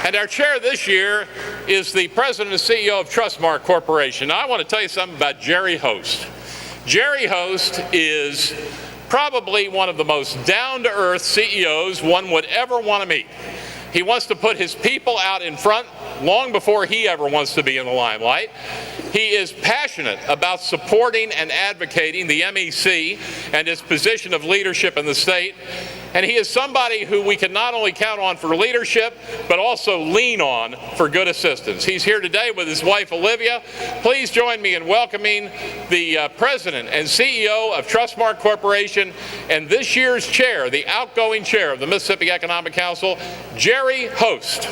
And our chair this year is the president and CEO of Trustmark Corporation. Now, I want to tell you something about Jerry Host. Jerry Host is probably one of the most down-to-earth CEOs one would ever want to meet. He wants to put his people out in front long before he ever wants to be in the limelight. He is passionate about supporting and advocating the MEC and its position of leadership in the state. And he is somebody who we can not only count on for leadership, but also lean on for good assistance. He's here today with his wife, Olivia. Please join me in welcoming the president and CEO of Trustmark Corporation and this year's chair, the outgoing chair of the Mississippi Economic Council, Jerry Host.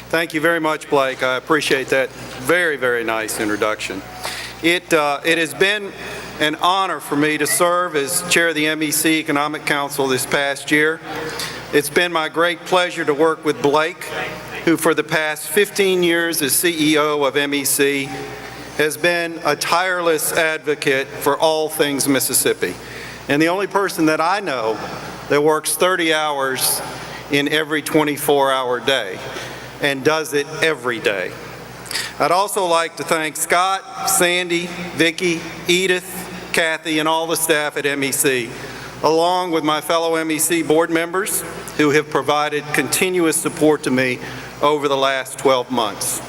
Thank you very much, Blake. I appreciate that very, very nice introduction. It has been an honor for me to serve as chair of the MEC Economic Council this past year. It's been my great pleasure to work with Blake, who for the past 15 years as CEO of MEC has been a tireless advocate for all things Mississippi, and the only person that I know that works 30 hours in every 24-hour day and does it every day. I'd also like to thank Scott, Sandy, Vicki, Edith, Kathy, and all the staff at MEC, along with my fellow MEC board members who have provided continuous support to me over the last 12 months.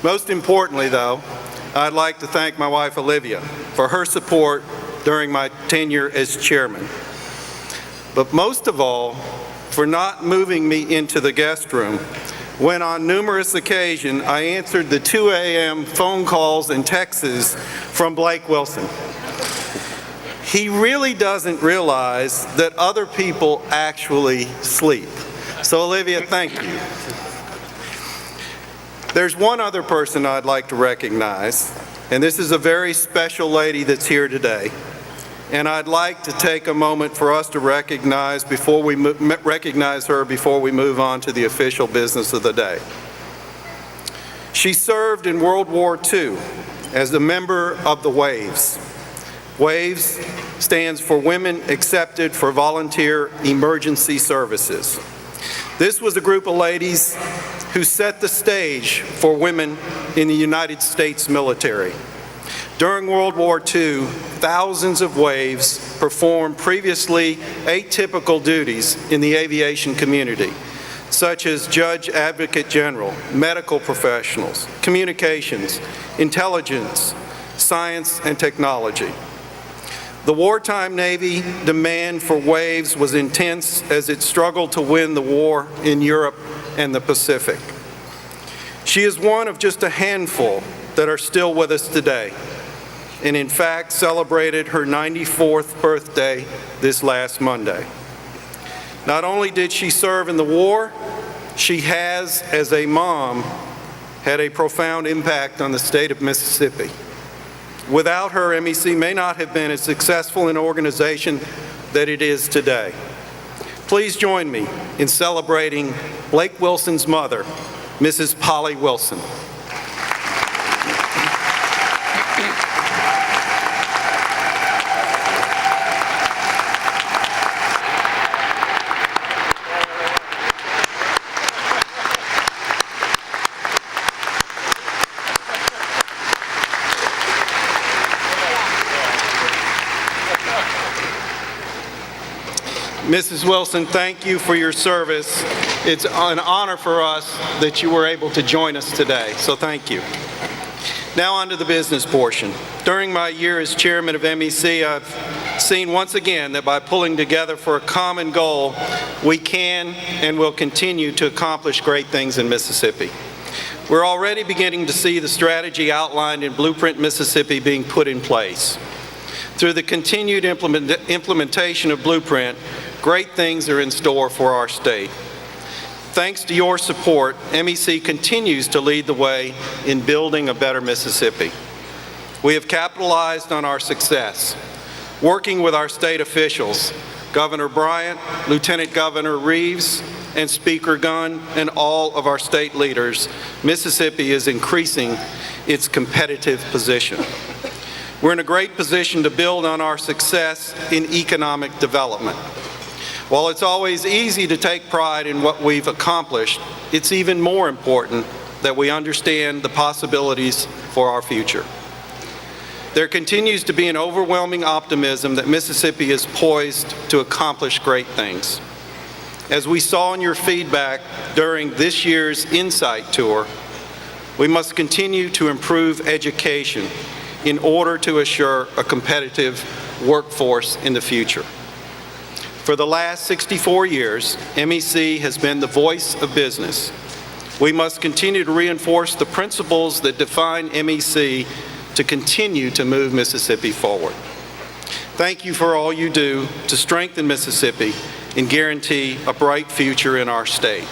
Most importantly, though, I'd like to thank my wife, Olivia, for her support during my tenure as chairman. But most of all, for not moving me into the guest room when on numerous occasions I answered the 2 a.m. phone calls and texts from Blake Wilson. He really doesn't realize that other people actually sleep. So Olivia, thank you. There's one other person I'd like to recognize, and this is a very special lady that's here today. And I'd like to take a moment for us to recognize her before we move on to the official business of the day. She served in World War II as a member of the WAVES. WAVES stands for Women Accepted for Volunteer Emergency Services. This was a group of ladies who set the stage for women in the United States military. During World War II, thousands of WAVES performed previously atypical duties in the aviation community, such as judge advocate general, medical professionals, communications, intelligence, science, and technology. The wartime Navy demand for WAVES was intense as it struggled to win the war in Europe and the Pacific. She is one of just a handful that are still with us today, and in fact celebrated her 94th birthday this last Monday. Not only did she serve in the war, she has, as a mom, had a profound impact on the state of Mississippi. Without her, MEC may not have been as successful an organization that it is today. Please join me in celebrating Blake Wilson's mother, Mrs. Polly Wilson. Mrs. Wilson, thank you for your service. It's an honor for us that you were able to join us today, so thank you. Now on to the business portion. During my year as chairman of MEC, I've seen once again that by pulling together for a common goal, we can and will continue to accomplish great things in Mississippi. We're already beginning to see the strategy outlined in Blueprint Mississippi being put in place. Through the continued implementation of Blueprint, great things are in store for our state. Thanks to your support, MEC continues to lead the way in building a better Mississippi. We have capitalized on our success, working with our state officials, Governor Bryant, Lieutenant Governor Reeves, and Speaker Gunn, and all of our state leaders. Mississippi is increasing its competitive position. We're in a great position to build on our success in economic development. While it's always easy to take pride in what we've accomplished, it's even more important that we understand the possibilities for our future. There continues to be an overwhelming optimism that Mississippi is poised to accomplish great things. As we saw in your feedback during this year's Insight Tour, we must continue to improve education in order to assure a competitive workforce in the future. For the last 64 years, MEC has been the voice of business. We must continue to reinforce the principles that define MEC to continue to move Mississippi forward. Thank you for all you do to strengthen Mississippi and guarantee a bright future in our state.